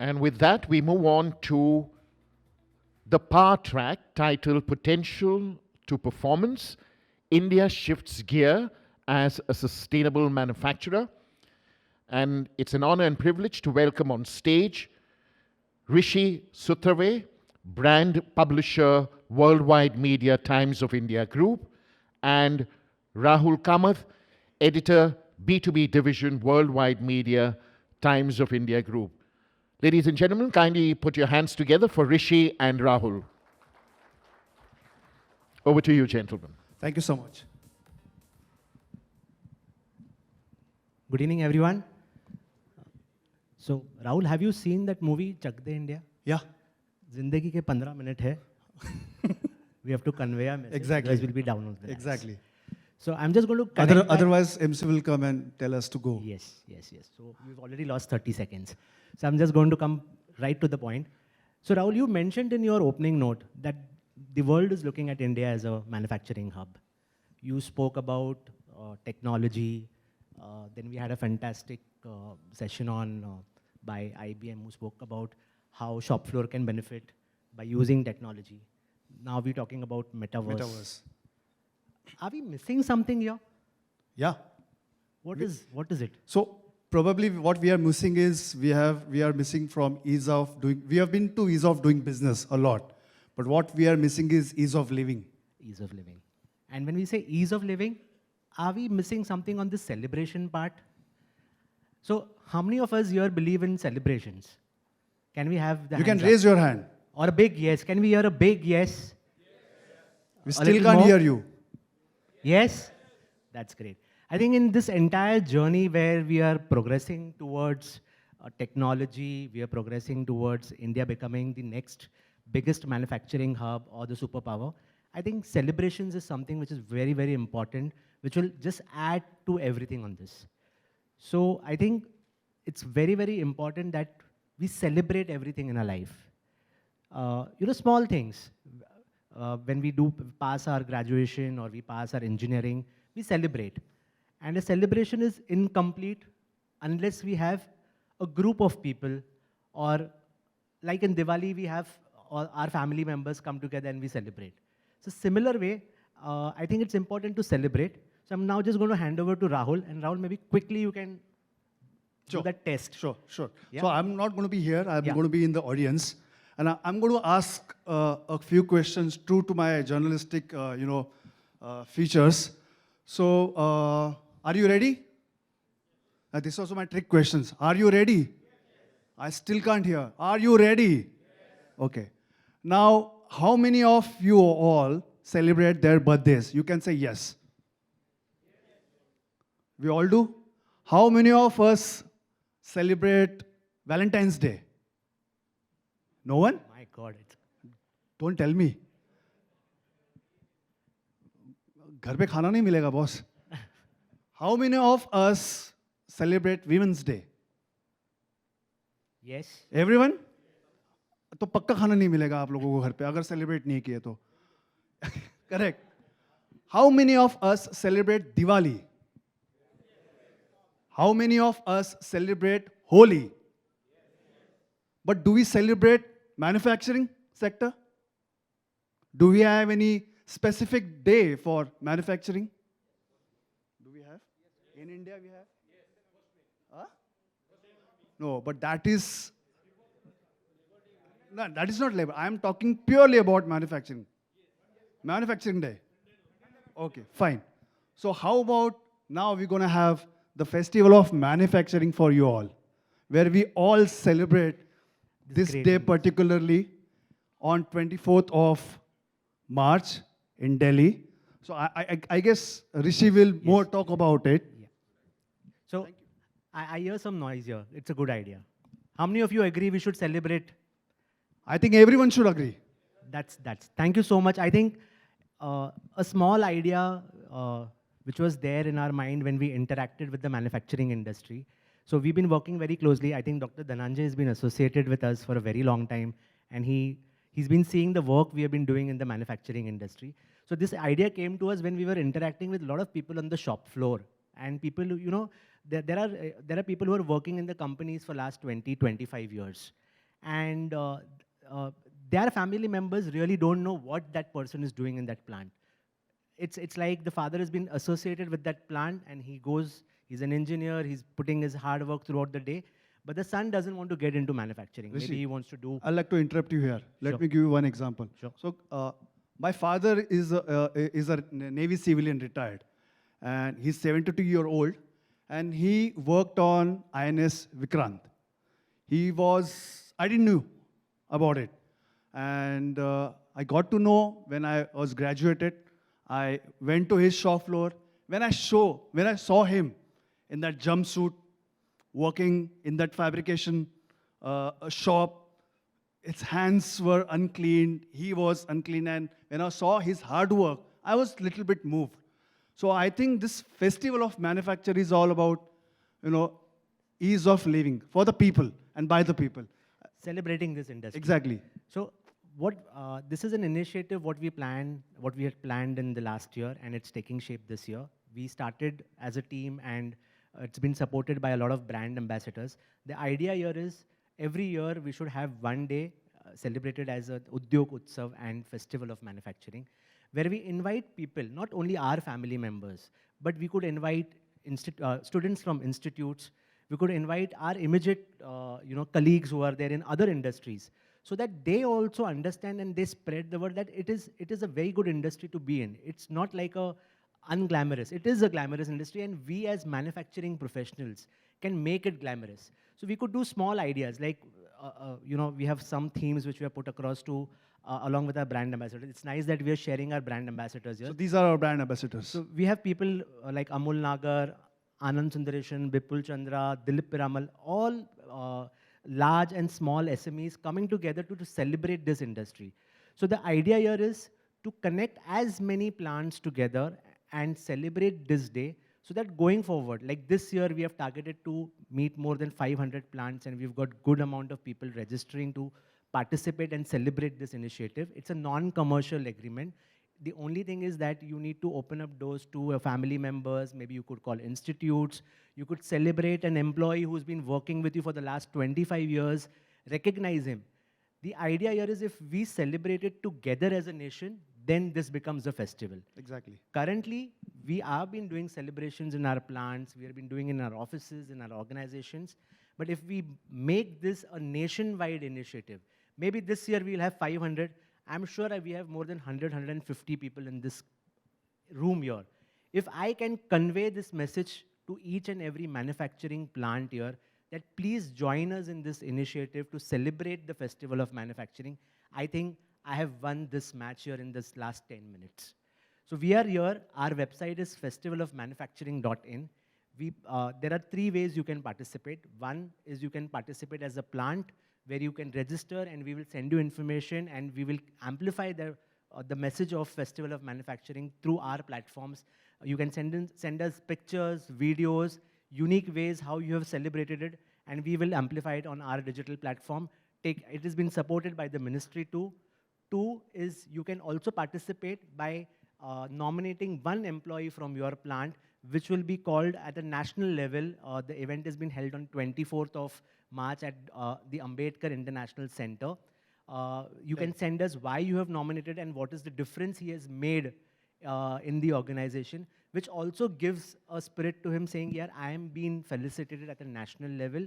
And with that, we move on to the power track titled Potential to Performance. India shifts gear as a sustainable manufacturer. And it's an honor and privilege to welcome on stage Rishi Sutrave, brand publisher, Worldwide Media Times of India Group, and Rahul Kamat, editor, B2B division, Worldwide Media Times of India Group. Ladies and gentlemen, kindly put your hands together for Rishi and Rahul. Over to you, gentlemen. Thank you so much. Good evening, everyone. So, Rahul, have you seen that movie, Chak De India? Yeah, Zindagi ke 15 minute hai. We have to convey a message. exactly. Otherwise, we'll be down on the lines. Exactly. So, I'm just going to connect that. Otherwise, MC will come and tell us to go. Yes. So, we've already lost 30 seconds. So, I'm just going to come right to the point. So, Rahul, you mentioned in your opening note that the world is looking at India as a manufacturing hub. You spoke about technology. Then we had a fantastic session on by IBM who spoke about how shop floor can benefit by using technology. Now we're talking about metaverse. Are we missing something here? Yeah. What is it? So probably what we are missing is we are missing from ease of doing. We have been to ease of doing business a lot, but what we are missing is ease of living. Ease of living. And when we say ease of living, are we missing something on the celebration part? So how many of us here believe in celebrations? Can we have the You can hands up? raise your hand. Or a big yes. Can we hear a big yes? We A still little can't more? hear you. Yes? That's great. I think in this entire journey where we are progressing towards technology, we are progressing towards India becoming the next biggest manufacturing hub or the superpower, I think celebrations is something which is very, very important, which will just add to everything on this. So I think it's very, very important that we celebrate everything in our life. Small things. When we do pass our graduation or we pass our engineering, we celebrate. And a celebration is incomplete unless we have a group of people, or like in Diwali, we have all our family members come together and we celebrate. So similar way, I think it's important to celebrate. So I'm now just going to hand over to Rahul, and Rahul, maybe quickly you can do that test. Sure. Yeah. So I'm not going to be here. I'm Yeah. going to be in the audience. And I'm going to ask a few questions true to my journalistic, features. So are you ready? This is also my trick questions. Are you ready? I still can't hear. Are you ready? Okay. Now, how many of you all celebrate their birthdays? You can say yes. We all do? How many of us celebrate Valentine's Day? No one? My God, Don't tell me. घर पे खाना नहीं मिलेगा boss. How many of us celebrate Women's Day? yes. Everyone? तो पक्का खाना नहीं मिलेगा आप लोगों को घर पे अगर सेलिब्रेट नहीं किए तो. Correct. How many of us celebrate Diwali? How many of us celebrate Holi? But do we celebrate manufacturing sector? Do we have any specific day for manufacturing? Do we have? In India we have? Huh? No, but that is not labor. I am talking purely about manufacturing. Manufacturing day. Okay, fine. So how about now we're going to have the festival of manufacturing for you all, where we all celebrate this great day news. particularly on 24th of March in Delhi. So I guess Rishi will more talk about it. So I hear some noise here. It's a good idea. How many of you agree we should celebrate? I think everyone should agree. That's. Thank you so much. I think a small idea which was there in our mind when we interacted with the manufacturing industry. So we've been working very closely. I think Dr. Dhananjay has been associated with us for a very long time, and he's been seeing the work we have been doing in the manufacturing industry. So this idea came to us when we were interacting with a lot of people on the shop floor, and people, there are people who are working in the companies for last 20, 25 years. and uh, their family members really don't know what that person is doing in that plant. It's like the father has been associated with that plant and he goes, he's an engineer, he's putting his hard work throughout the day, but the son doesn't want to get into manufacturing. Rishi, Maybe he wants to do. I'd like to interrupt you here. Let Sure. me give you one example. Sure. So, my father is a Navy civilian retired, and he's 72-year-old, and he worked on INS Vikrant. I didn't know about it, and I got to know when I was graduated. I went to his shop floor. When I saw him in that jumpsuit, working in that fabrication shop, his hands were unclean, he was unclean, and when I saw his hard work, I was a little bit moved. So I think this festival of manufacture is all about, ease of living for the people and by the people. Celebrating this industry. Exactly. So this is an initiative what we had planned in the last year, and it's taking shape this year. We started as a team, and it's been supported by a lot of brand ambassadors. The idea here is every year we should have one day celebrated as a Udyog Utsav and Festival of Manufacturing, where we invite people, not only our family members, but we could invite students from institutes. We could invite our immediate colleagues who are there in other industries, so that they also understand and they spread the word that it is a very good industry to be in. It's not like a unglamorous. It is a glamorous industry, and we as manufacturing professionals can make it glamorous. So we could do small ideas like, we have some themes which we have put across to, along with our brand ambassadors. It's nice that we are sharing our brand ambassadors here. So these are our brand ambassadors. So we have people like Amul Nagar, Anand Sundareshan, Bipul Chandra, Dilip Piramal, all large and small SMEs coming together to celebrate this industry. So the idea here is to connect as many plants together and celebrate this day, so that going forward, like this year, we have targeted to meet more than 500 plants, and we've got good amount of people registering to participate and celebrate this initiative. It's a non-commercial agreement. The only thing is that you need to open up doors to family members. Maybe you could call institutes. You could celebrate an employee who's been working with you for the last 25 years, recognize him. The idea here is if we celebrate it together as a nation, then this becomes a festival. Exactly. Currently, we have been doing celebrations in our plants, we have been doing in our offices, in our organizations. But if we make this a nationwide initiative, maybe this year we'll have 500. I'm sure we have more than 100, 150 people in this room here. If I can convey this message to each and every manufacturing plant here, that please join us in this initiative to celebrate the Festival of Manufacturing, I think I have won this match here in this last 10 minutes. So we are here. Our website is festivalofmanufacturing.in. There are 3 ways you can participate. One is you can participate as a plant, where you can register, and we will send you information, and we will amplify the message of Festival of Manufacturing through our platforms. You can send us pictures, videos, unique ways how you have celebrated it, and we will amplify it on our digital platform. It has been supported by the ministry too. 2 is you can also participate by nominating one employee from your plant, which will be called at a national level. The event has been held on 24th of March at the Ambedkar International Center. You can send us why you have nominated and what is the difference he has made in the organization, which also gives a spirit to him saying, yeah, I am being felicitated at a national level,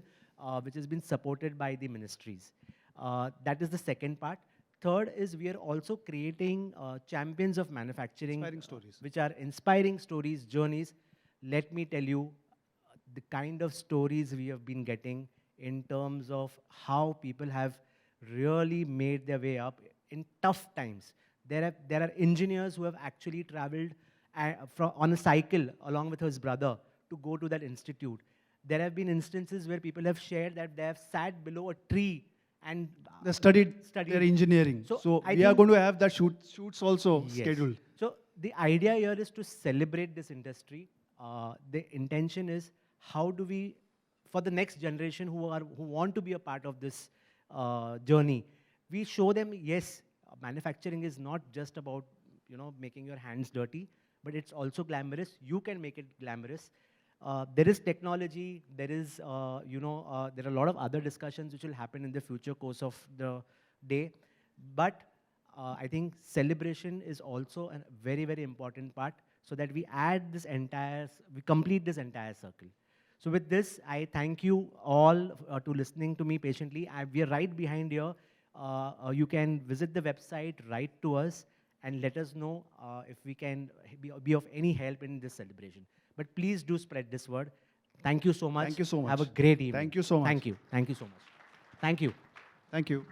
which has been supported by the ministries. That is the second part. Third is we are also creating champions of manufacturing. Inspiring stories. Which are inspiring stories, journeys. Let me tell you, the kind of stories we have been getting in terms of how people have really made their way up in tough times. There are engineers who have actually traveled on a cycle along with his brother to go to that institute. There have been instances where people have shared that they have sat below a tree and they studied their engineering. So we are going to have that shoots also scheduled. So the idea here is to celebrate this industry. The intention is how do we, for the next generation who want to be a part of this journey, we show them, yes, manufacturing is not just about making your hands dirty, but it's also glamorous. You can make it glamorous. There is technology, there is, there are a lot of other discussions which will happen in the future course of the day. But I think celebration is also a very, very important part so that we add this entire, we complete this entire circle. So with this, I thank you all to listening to me patiently. We are right behind here. You can visit the website, write to us, and let us know if we can be of any help in this celebration. But please do spread this word. Thank you so much. Thank you so much. Have a great evening. Thank you so much. Thank you. Thank you so much. Thank you. Thank you.